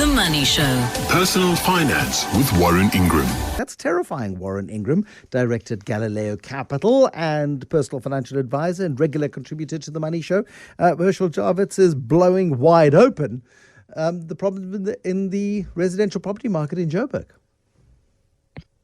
The Money Show. Personal Finance with Warren Ingram. That's terrifying. Warren Ingram, director at Galileo Capital and personal financial advisor and regular contributor to The Money Show. Herschel Javits is blowing wide open the problem in the residential property market in Joburg.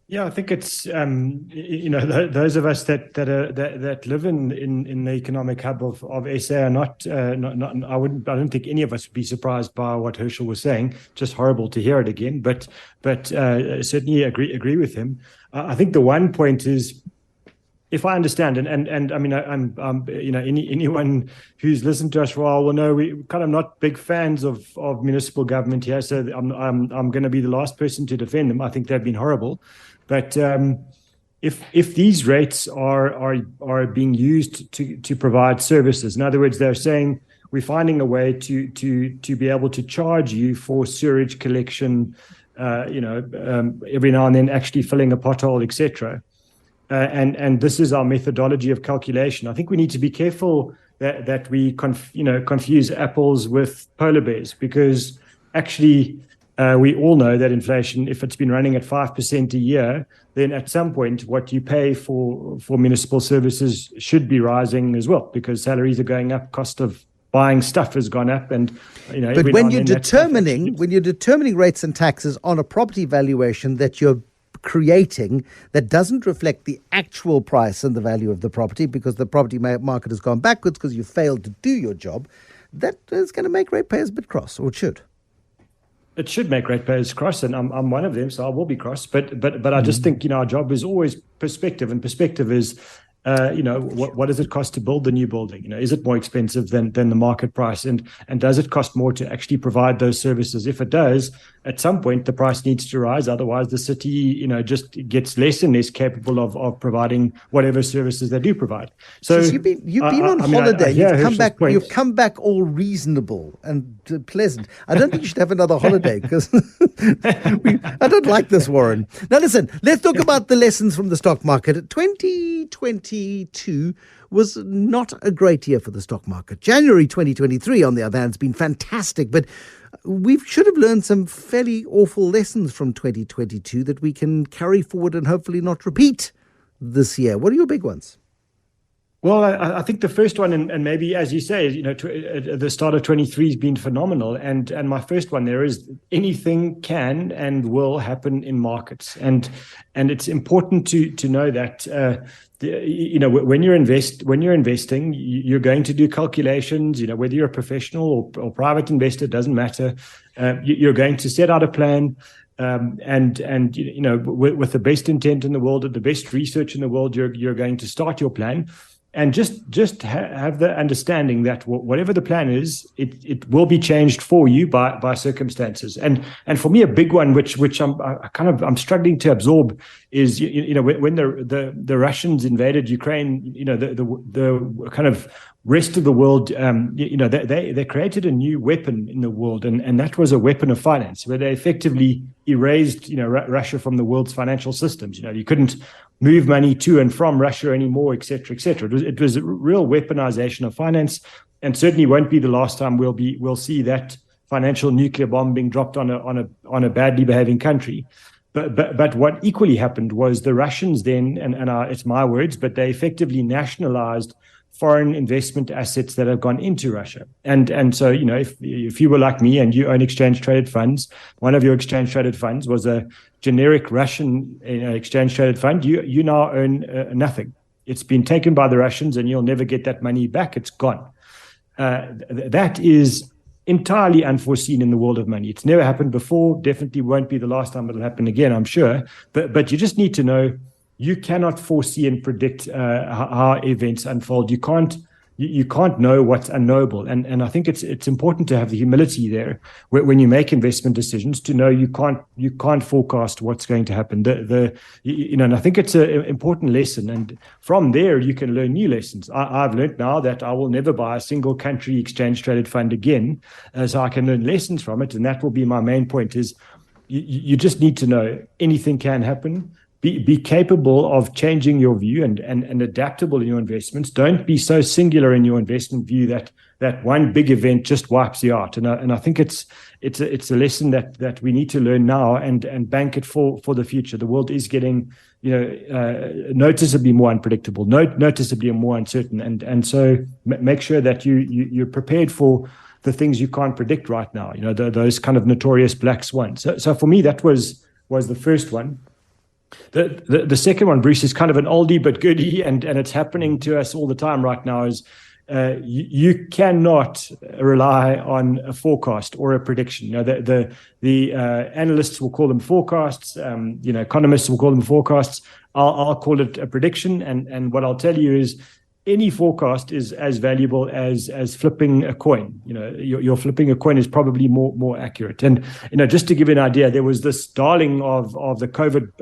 Yeah, I think it's those of us that live in the economic hub of SA are not. I don't think any of us would be surprised by what Herschel was saying. Just horrible to hear it again, but certainly agree with him. I think the one point is, if I understand, and I mean, anyone who's listened to us for a while will know we're kind of not big fans of municipal government here. So I'm going to be the last person to defend them. I think they've been horrible. But if these rates are being used to provide services, in other words, they're saying we're finding a way to be able to charge you for sewage collection, every now and then actually filling a pothole, etc. And this is our methodology of calculation. I think we need to be careful that we confuse apples with polar bears, because actually we all know that inflation, if it's been running at 5% a year, then at some point what you pay for municipal services should be rising as well, because salaries are going up, cost of buying stuff has gone up, and But when you're determining rates and taxes on a property valuation that you're creating that doesn't reflect the actual price and the value of the property, because the property market has gone backwards because you failed to do your job, that is going to make ratepayers a bit cross, or it should. It should make ratepayers cross, and I'm one of them, so I will be cross. But I just think our job is always perspective, and perspective is what does it cost to build the new building? Is it more expensive than the market price, and does it cost more to actually provide those services? If it does, at some point the price needs to rise. Otherwise, the city just gets less and less capable of providing whatever services they do provide. So you've been on holiday. You've come back all reasonable and pleasant. I don't think you should have another holiday, because I don't like this, Warren. Now listen, let's talk about the lessons from the stock market. 2022 was not a great year for the stock market. January 2023, on the other hand, has been fantastic, but we should have learned some fairly awful lessons from 2022 that we can carry forward and hopefully not repeat this year. What are your big ones? Well, I think the first one, and maybe, as you say, the start of 23 has been phenomenal. And my first one there is anything can and will happen in markets. And it's important to know that, when you're investing, you're going to do calculations, whether you're a professional or private investor, it doesn't matter. You're going to set out a plan. And with the best intent in the world, the best research in the world, you're going to start your plan. And just have the understanding that whatever the plan is, it will be changed for you by circumstances. And for me, a big one, which I'm struggling to absorb, is when the Russians invaded Ukraine, the kind of rest of the world, they created a new weapon in the world, and that was a weapon of finance, where they effectively erased Russia from the world's financial systems. You couldn't move money to and from Russia anymore, et cetera, et cetera. It was a real weaponization of finance, and certainly won't be the last time we'll see that financial nuclear bomb being dropped on a badly behaving country. But what equally happened was the Russians then, and it's my words, but they effectively nationalized foreign investment assets that have gone into Russia. And so, if you were like me and you own exchange traded funds, one of your exchange traded funds was a generic Russian exchange traded fund, you now own nothing. It's been taken by the Russians and you'll never get that money back. It's gone. That is entirely unforeseen in the world of money. It's never happened before. Definitely won't be the last time it'll happen again, I'm sure. But you just need to know, you cannot foresee and predict how events unfold. You can't know what's unknowable, and I think it's important to have the humility there when you make investment decisions, to know you can't forecast what's going to happen. And I think it's an important lesson, and from there you can learn new lessons. I've learned now that I will never buy a single country exchange traded fund again, so I can learn lessons from it, and that will be my main point. Is you just need to know anything can happen. Be capable of changing your view and adaptable in your investments. Don't be so singular in your investment view that that one big event just wipes you out. And I think it's a lesson that we need to learn now and bank it for the future. The world is getting noticeably more unpredictable, noticeably more uncertain, and so make sure that you're prepared for the things you can't predict right now. Those kind of notorious black swans. So for me, that was the first one. The second one, Bruce, is kind of an oldie but goodie, and it's happening to us all the time right now. Is you cannot rely on a forecast or a prediction. The analysts will call them forecasts. Economists will call them forecasts. I'll call it a prediction. And what I'll tell you is, any forecast is as valuable as flipping a coin. Your flipping a coin is probably more accurate. And just to give you an idea, there was this darling of the COVID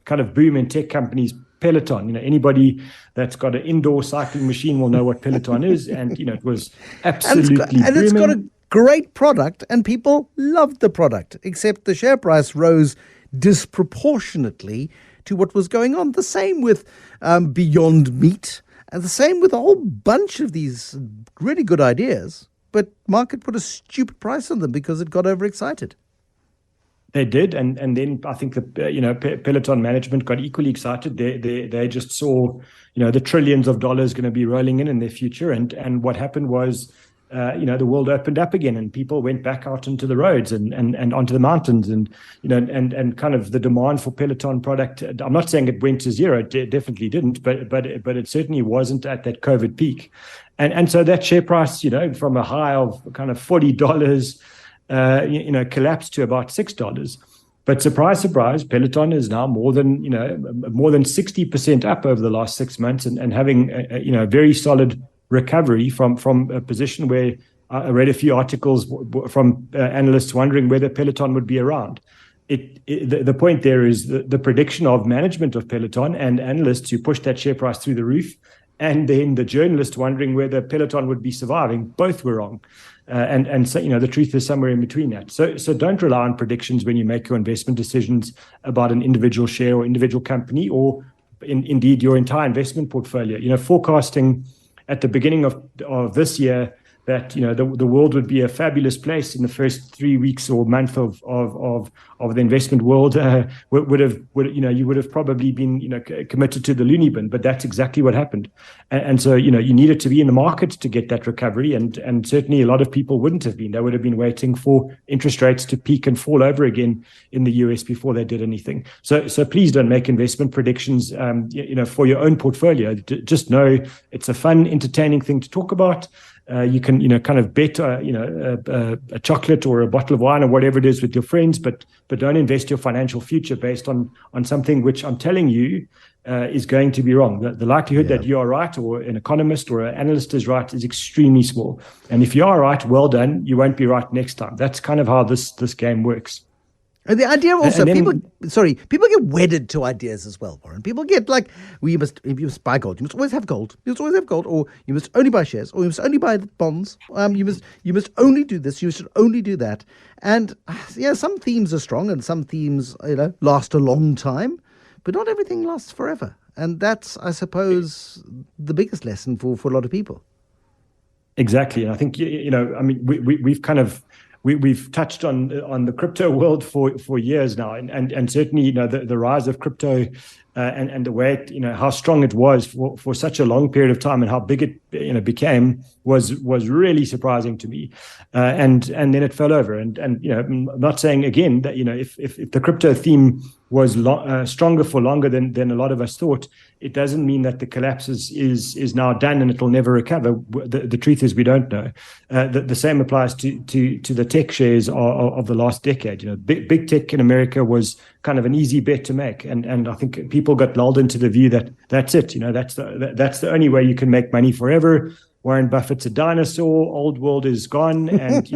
kind of boom in tech companies, Peloton. Anybody that's got an indoor cycling machine will know what Peloton is, and it was absolutely and it's got a great product, and people loved the product. Except the share price rose disproportionately to what was going on. The same with Beyond Meat. And the same with a whole bunch of these really good ideas, but market put a stupid price on them because it got overexcited. They did, and then I think the Peloton management got equally excited. They just saw the trillions of dollars going to be rolling in their future, and what happened was the world opened up again, and people went back out into the roads and onto the mountains, and kind of the demand for Peloton product. I'm not saying it went to zero; it definitely didn't, but it certainly wasn't at that COVID peak, and so that share price, from a high of kind of $40, collapsed to about $6. But surprise, Peloton is now more than 60% up over the last 6 months, and having a very solid recovery from a position where I read a few articles from analysts wondering whether Peloton would be around. The point there is the prediction of management of Peloton and analysts who pushed that share price through the roof, and then the journalists wondering whether Peloton would be surviving. Both were wrong. And so, the truth is somewhere in between that. So don't rely on predictions when you make your investment decisions about an individual share or individual company, or indeed your entire investment portfolio. Forecasting at the beginning of this year that the world would be a fabulous place in the first 3 weeks or month of the investment world you would have probably been committed to the loony bin. But that's exactly what happened, and so you needed to be in the market to get that recovery, and certainly a lot of people wouldn't have been. They would have been waiting for interest rates to peak and fall over again in the US before they did anything. So please don't make investment predictions for your own portfolio. Just know it's a fun, entertaining thing to talk about. You can, kind of bet, a chocolate or a bottle of wine or whatever it is with your friends, but don't invest your financial future based on something which I'm telling you is going to be wrong. The likelihood that you are right, or an economist or an analyst is right, is extremely small. And if you are right, well done. You won't be right next time. That's kind of how this game works. And the idea also, people get wedded to ideas as well, Warren. People get like, you must buy gold. You must always have gold. You must always have gold, or you must only buy shares, or you must only buy bonds. You must only do this. You should only do that. And some themes are strong, and some themes last a long time, but not everything lasts forever. And that's, I suppose, the biggest lesson for a lot of people. Exactly, and I think we've kind of. We've touched on the crypto world for years now, and certainly the rise of crypto and the way how strong it was for such a long period of time, and how big it became was really surprising to me, and then it fell over, and I'm not saying again that if the crypto theme was stronger for longer than a lot of us thought, it doesn't mean that the collapse is now done and it'll never recover. The truth is we don't know. The same applies to the tech shares of the last decade. Big tech in America was kind of an easy bet to make, and I think people got lulled into the view that that's it. That's the only way you can make money forever. Warren Buffett's a dinosaur. Old world is gone, and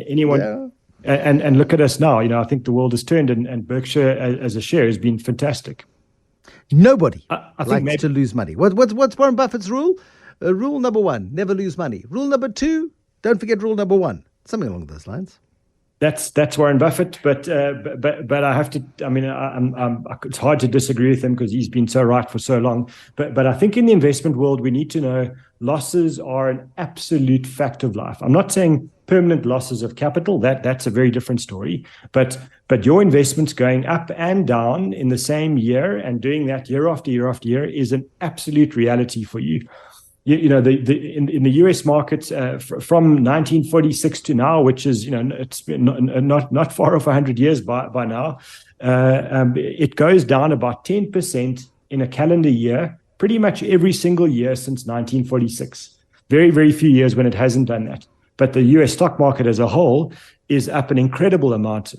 anyone. Yeah. And look at us now. I think the world has turned, and Berkshire as a share has been fantastic. Nobody likes to lose money. What's Warren Buffett's rule? Rule number 1, never lose money. Rule number 2, don't forget rule number 1. Something along those lines. That's Warren Buffett, but I have to. I mean, it's hard to disagree with him because he's been so right for so long. But I think in the investment world, we need to know losses are an absolute fact of life. I'm not saying permanent losses of capital. That's a very different story. But your investments going up and down in the same year and doing that year after year after year is an absolute reality for you. In the US markets from 1946 to now, which is it's been not far off 100 years by now, it goes down about 10% in a calendar year, pretty much every single year since 1946. Very, very few years when it hasn't done that. But the US stock market as a whole is up an incredible amount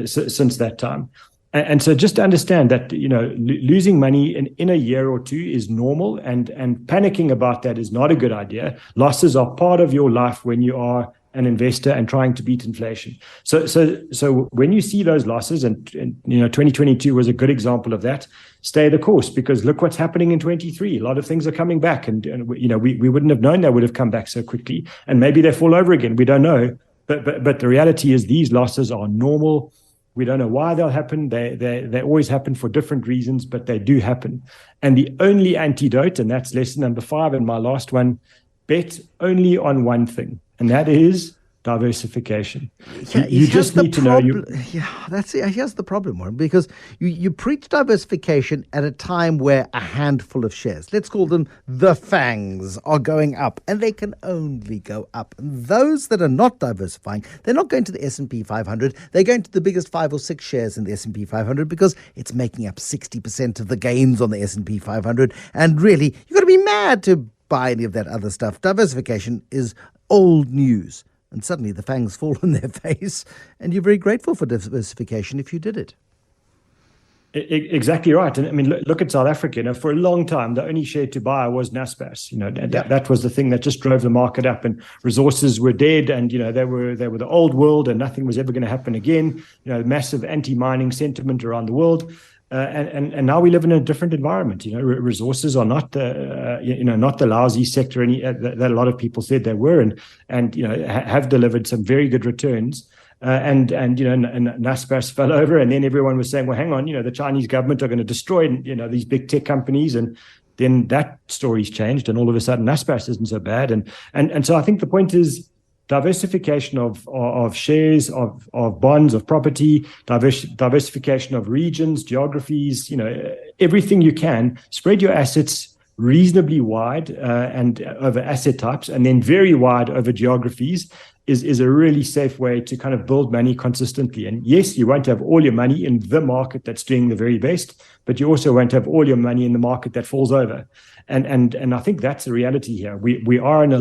since that time. And so just to understand that, losing money in a year or two is normal, and panicking about that is not a good idea. Losses are part of your life when you are an investor and trying to beat inflation. So when you see those losses, and 2022 was a good example of that, stay the course, because look what's happening in 23. A lot of things are coming back, and we wouldn't have known they would have come back so quickly, and maybe they fall over again. We don't know, but the reality is these losses are normal. We don't know why they'll happen. They always happen for different reasons, but they do happen. And the only antidote, and that's lesson number 5 and my last one, bet only on one thing, and that is diversification. Yeah, you just need to know. Here's the problem, Warren, because you preach diversification at a time where a handful of shares, let's call them the FANGs, are going up, and they can only go up. And those that are not diversifying, they're not going to the S&P 500. They're going to the biggest 5 or 6 shares in the S&P 500 because it's making up 60% of the gains on the S&P 500. And really, you've got to be mad to buy any of that other stuff. Diversification is old news. And suddenly the fangs fall on their face, and you're very grateful for diversification if you did it. Exactly right. And I mean, look at South Africa. For a long time, the only share to buy was Naspers. That was the thing that just drove the market up, and resources were dead, and they were the old world, and nothing was ever going to happen again. Massive anti-mining sentiment around the world. And now we live in a different environment. Resources are not the not the lousy sector that a lot of people said they were, and have delivered some very good returns. And Naspers fell over, and then everyone was saying, well, hang on, the Chinese government are going to destroy these big tech companies, and then that story's changed, and all of a sudden Naspers isn't so bad. And so I think the point is, diversification of shares, of bonds, of property, diversification of regions, geographies, everything you can. Spread your assets reasonably wide and over asset types, and then very wide over geographies is a really safe way to kind of build money consistently. And yes, you won't have all your money in the market that's doing the very best, but you also won't have all your money in the market that falls over. And I think that's the reality here. We are in a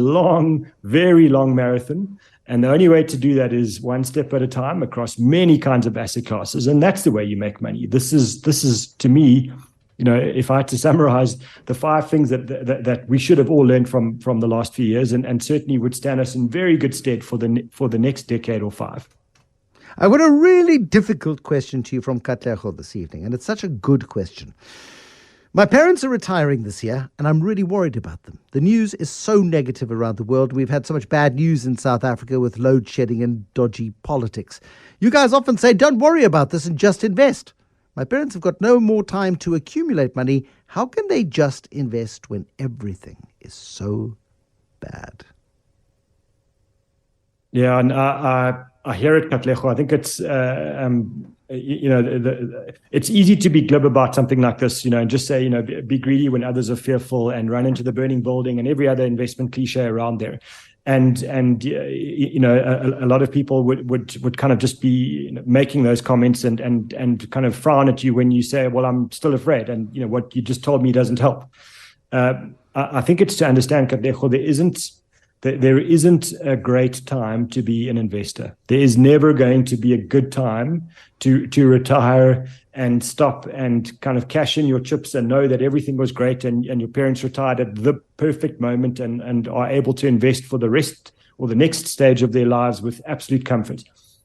very long marathon, and the only way to do that is one step at a time across many kinds of asset classes, and that's the way you make money. This is to me, if I had to summarize the 5 things that we should have all learned from the last few years, and certainly would stand us in very good stead for the next decade or 5. I got a really difficult question to you from Katlego this evening, and it's such a good question. My parents are retiring this year, and I'm really worried about them. The news is so negative around the world. We've had so much bad news in South Africa with load shedding and dodgy politics. You guys often say, don't worry about this and just invest. My parents have got no more time to accumulate money. How can they just invest when everything is so bad? Yeah, and I hear it, Katlego. I think it's it's easy to be glib about something like this, and just say, be greedy when others are fearful, and run into the burning building, and every other investment cliche around there. And a lot of people would kind of just be making those comments and kind of frown at you when you say, well, I'm still afraid, and what you just told me doesn't help. I think it's to understand, Katlego, there isn't a great time to be an investor. There is never going to be a good time to retire and stop and kind of cash in your chips and know that everything was great and your parents retired at the perfect moment and are able to invest for the rest or the next stage of their lives with absolute comfort.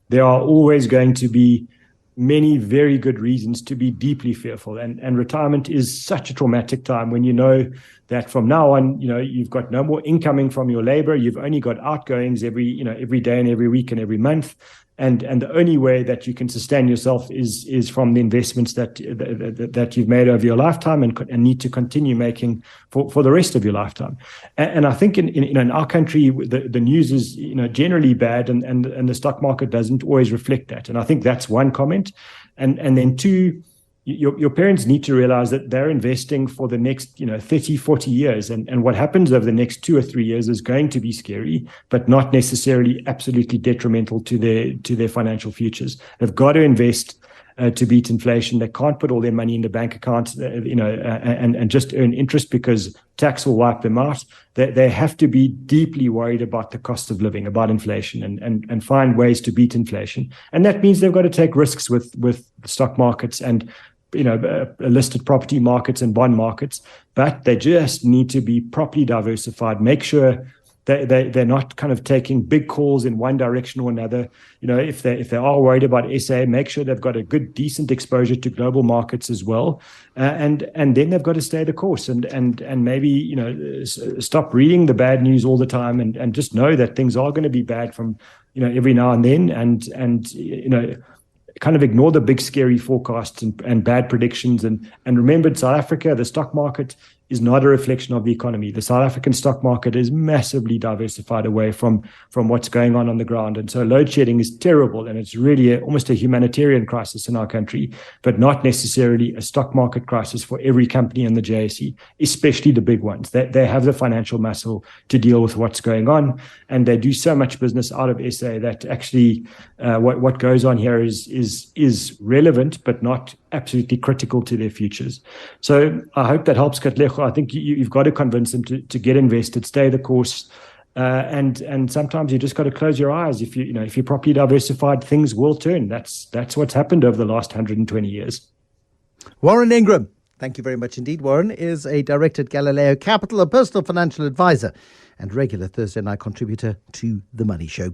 There are always going to be many very good reasons to be deeply fearful. And retirement is such a traumatic time when you know that from now on, you've got no more incoming from your labor. You've only got outgoings every day and every week and every month. And the only way that you can sustain yourself is from the investments that you've made over your lifetime and need to continue making for the rest of your lifetime. And I think in our country, the news is generally bad, and the stock market doesn't always reflect that. And I think that's one comment. And then two, your parents need to realize that they're investing for the next 30, 40 years. And what happens over the next 2 or 3 years is going to be scary, but not necessarily absolutely detrimental to their financial futures. They've got to invest to beat inflation. They can't put all their money in the bank account, and just earn interest because tax will wipe them out. They have to be deeply worried about the cost of living, about inflation, and find ways to beat inflation. And that means they've got to take risks with the stock markets and listed property markets and bond markets, but they just need to be properly diversified. Make sure they're not kind of taking big calls in one direction or another. If they are worried about SA, make sure they've got a good, decent exposure to global markets as well, and then they've got to stay the course and maybe stop reading the bad news all the time and just know that things are going to be bad from every now and then, and kind of ignore the big scary forecasts and bad predictions. And remember, in South Africa, the stock market is not a reflection of the economy. The South African stock market is massively diversified away from what's going on the ground. And so load shedding is terrible, and it's really almost a humanitarian crisis in our country, but not necessarily a stock market crisis for every company in the JSE, especially the big ones. They have the financial muscle to deal with what's going on, and they do so much business out of SA that actually what goes on here is relevant, but not absolutely critical to their futures. So I hope that helps, Katlego. I think you've got to convince them to get invested, stay the course, and sometimes you just got to close your eyes. If you're properly diversified, things will turn. That's what's happened over the last 120 years. Warren Ingram, thank you very much indeed. Warren is a director at Galileo Capital, a personal financial advisor, and regular Thursday night contributor to The Money Show.